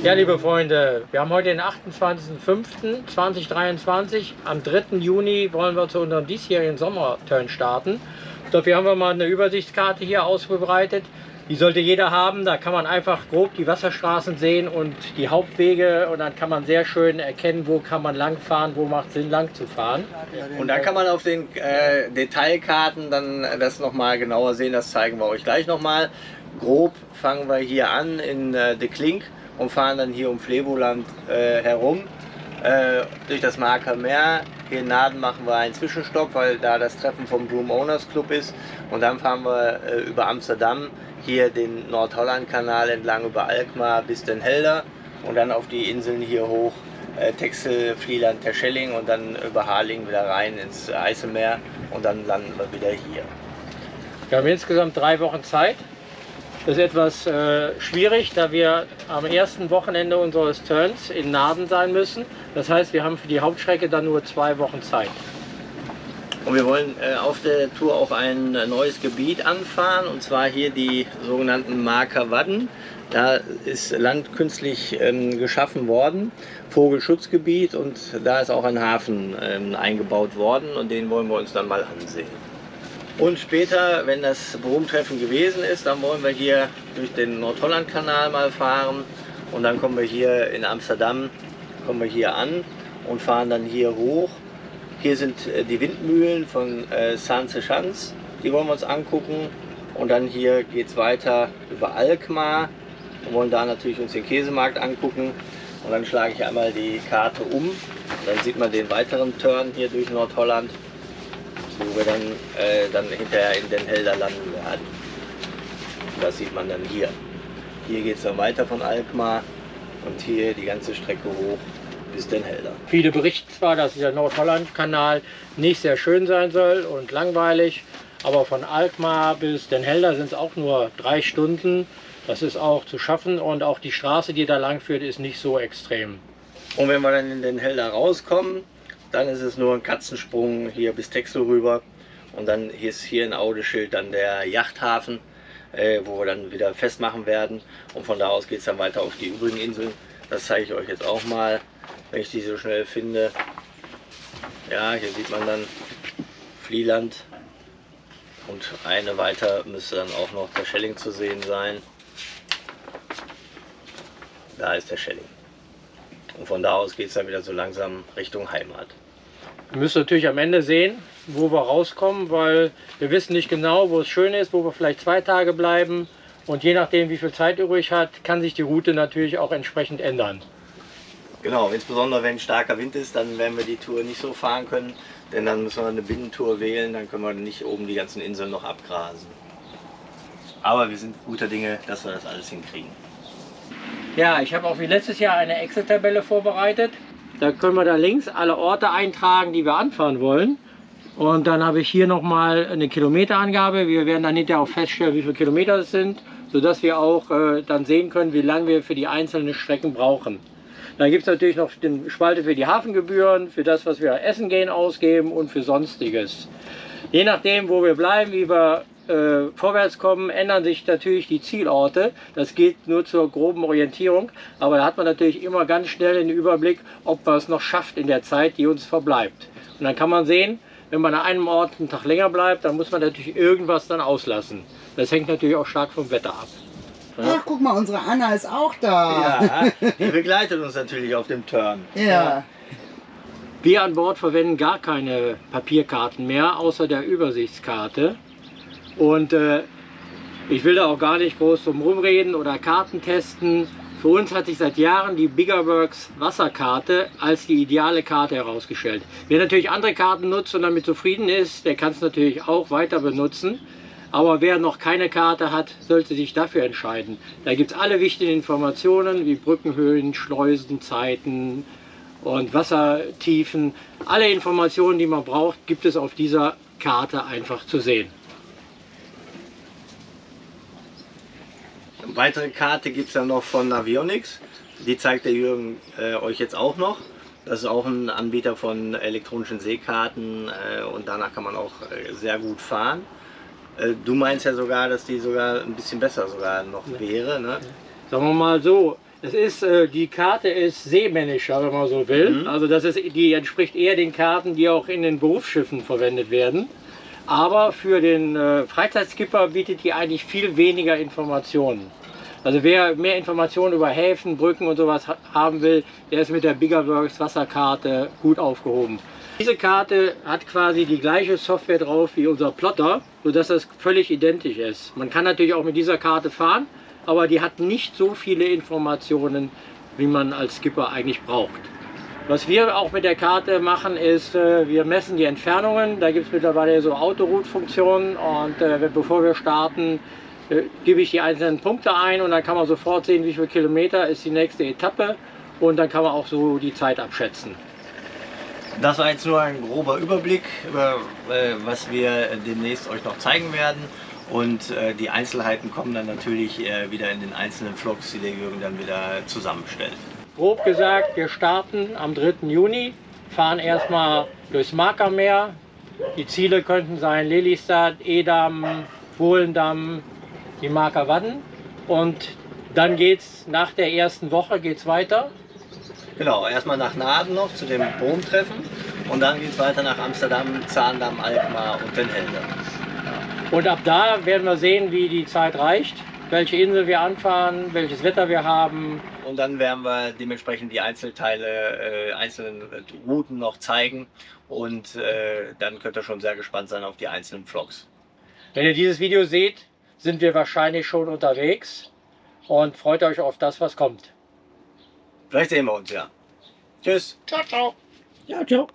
Ja, liebe Freunde, wir haben heute den 28.05.2023. Am 3. Juni wollen wir zu unserem diesjährigen Sommerturn starten. Dafür haben wir mal eine Übersichtskarte hier ausgebreitet. Die sollte jeder haben. Da kann man einfach grob die Wasserstraßen sehen und die Hauptwege. Und dann kann man sehr schön erkennen, wo kann man lang fahren, wo macht es Sinn, lang zu fahren. Und dann kann man auf den Detailkarten dann das nochmal genauer sehen. Das zeigen wir euch gleich nochmal. Grob fangen wir hier an in De Klink und fahren dann hier um Flevoland herum durch das Marker Meer. Hier in Naden machen wir einen Zwischenstopp, weil da das Treffen vom Broom Owners Club ist. Und dann fahren wir über Amsterdam, hier den Nordholland-Kanal entlang über Alkmaar bis Den Helder und dann auf die Inseln hier hoch, Texel, Vlieland, Terschelling und dann über Harlingen wieder rein ins Eiselmeer und dann landen wir wieder hier. Wir haben insgesamt 3 Wochen Zeit. Das ist etwas schwierig, da wir am ersten Wochenende unseres Turns in Naden sein müssen. Das heißt, wir haben für die Hauptstrecke dann nur 2 Wochen Zeit. Und wir wollen auf der Tour auch ein neues Gebiet anfahren, und zwar hier die sogenannten Marker Wadden. Da ist Land künstlich geschaffen worden, Vogelschutzgebiet, und da ist auch ein Hafen eingebaut worden und den wollen wir uns dann mal ansehen. Und später, wenn das Broom-Treffen gewesen ist, dann wollen wir hier durch den Nordholland-Kanal mal fahren und dann kommen wir hier in Amsterdam, kommen wir hier an und fahren dann hier hoch. Hier sind die Windmühlen von Saint-Séchans, die wollen wir uns angucken, und dann hier geht es weiter über Alkmaar und wollen da natürlich uns den Käsemarkt angucken, und dann schlage ich einmal die Karte um, dann sieht man den weiteren Turn hier durch Nordholland, wo wir dann hinterher in Den Helder landen werden. Das sieht man dann hier. Hier geht es dann weiter von Alkmaar und hier die ganze Strecke hoch bis Den Helder. Viele berichten zwar, dass der Nordholland-Kanal nicht sehr schön sein soll und langweilig, aber von Alkmaar bis Den Helder sind es auch nur 3 Stunden. Das ist auch zu schaffen, und auch die Straße, die da lang führt, ist nicht so extrem. Und wenn wir dann in Den Helder rauskommen, dann ist es nur ein Katzensprung hier bis Texel rüber, und dann ist hier ein Audeschild dann der Yachthafen, wo wir dann wieder festmachen werden, und von da aus geht es dann weiter auf die übrigen Inseln. Das zeige ich euch jetzt auch mal, wenn ich die so schnell finde. Ja, hier sieht man dann Vlieland, und eine weiter müsste dann auch noch der Schelling zu sehen sein. Da ist der Schelling. Und von da aus geht es dann wieder so langsam Richtung Heimat. Wir müssen natürlich am Ende sehen, wo wir rauskommen, weil wir wissen nicht genau, wo es schön ist, wo wir vielleicht 2 Tage bleiben. Und je nachdem, wie viel Zeit übrig hat, kann sich die Route natürlich auch entsprechend ändern. Genau, insbesondere wenn starker Wind ist, dann werden wir die Tour nicht so fahren können, denn dann müssen wir eine Binnentour wählen, dann können wir nicht oben die ganzen Inseln noch abgrasen. Aber wir sind guter Dinge, dass wir das alles hinkriegen. Ja, ich habe auch wie letztes Jahr eine Excel-Tabelle vorbereitet. Da können wir da links alle Orte eintragen, die wir anfahren wollen. Und dann habe ich hier nochmal eine Kilometerangabe. Wir werden dann hinterher auch feststellen, wie viele Kilometer es sind, sodass wir auch dann sehen können, wie lange wir für die einzelnen Strecken brauchen. Dann gibt es natürlich noch die Spalte für die Hafengebühren, für das, was wir essen gehen, ausgeben und für Sonstiges. Je nachdem, wo wir bleiben, wie wir vorwärts kommen, ändern sich natürlich die Zielorte. Das geht nur zur groben Orientierung, aber da hat man natürlich immer ganz schnell den Überblick, ob man es noch schafft in der Zeit, die uns verbleibt. Und dann kann man sehen, wenn man an einem Ort einen Tag länger bleibt, dann muss man natürlich irgendwas dann auslassen. Das hängt natürlich auch stark vom Wetter ab. Ach, guck mal, unsere Anna ist auch da. Ja, die begleitet uns natürlich auf dem Turn. Ja. Wir an Bord verwenden gar keine Papierkarten mehr, außer der Übersichtskarte. Und ich will da auch gar nicht groß drum rumreden oder Karten testen. Für uns hat sich seit Jahren die Biggerworks Wasserkarte als die ideale Karte herausgestellt. Wer natürlich andere Karten nutzt und damit zufrieden ist, der kann es natürlich auch weiter benutzen. Aber wer noch keine Karte hat, sollte sich dafür entscheiden. Da gibt es alle wichtigen Informationen wie Brückenhöhen, Schleusen, Zeiten und Wassertiefen. Alle Informationen, die man braucht, gibt es auf dieser Karte einfach zu sehen. Eine weitere Karte gibt es dann noch von Navionics. Die zeigt der Jürgen euch jetzt auch noch. Das ist auch ein Anbieter von elektronischen Seekarten, und danach kann man auch sehr gut fahren. Du meinst ja sogar, dass die sogar ein bisschen besser sogar noch wäre, ne? Sagen wir mal so, Es ist, die Karte ist seemännischer, wenn man so will. Also die entspricht eher den Karten, die auch in den Berufsschiffen verwendet werden. Aber für den Freizeitskipper bietet die eigentlich viel weniger Informationen. Also wer mehr Informationen über Häfen, Brücken und sowas haben will, der ist mit der Biggerworks Wasserkarte gut aufgehoben. Diese Karte hat quasi die gleiche Software drauf wie unser Plotter, sodass das völlig identisch ist. Man kann natürlich auch mit dieser Karte fahren, aber die hat nicht so viele Informationen, wie man als Skipper eigentlich braucht. Was wir auch mit der Karte machen, ist, wir messen die Entfernungen. Da gibt es mittlerweile so Autoroute-Funktionen und bevor wir starten, gebe ich die einzelnen Punkte ein und dann kann man sofort sehen, wie viele Kilometer ist die nächste Etappe und dann kann man auch so die Zeit abschätzen. Das war jetzt nur ein grober Überblick, über was wir demnächst euch noch zeigen werden. Und die Einzelheiten kommen dann natürlich wieder in den einzelnen Vlogs, die der Jürgen dann wieder zusammenstellt. Grob gesagt, wir starten am 3. Juni, fahren erstmal durchs Markermeer. Die Ziele könnten sein Lelystad, Edam, Volendam, die Marker Wadden. Und dann geht es nach der ersten Woche weiter. Genau, erstmal nach Naden noch zu dem Boom-Treffen und dann geht es weiter nach Amsterdam, Zaandam, Alkmaar und Den Helder. Und ab da werden wir sehen, wie die Zeit reicht, welche Insel wir anfahren, welches Wetter wir haben. Und dann werden wir dementsprechend die Einzelteile, einzelnen Routen noch zeigen und dann könnt ihr schon sehr gespannt sein auf die einzelnen Vlogs. Wenn ihr dieses Video seht, sind wir wahrscheinlich schon unterwegs und freut euch auf das, was kommt. Vielleicht sehen wir uns ja. Tschüss. Ciao, ciao. Ja, ciao.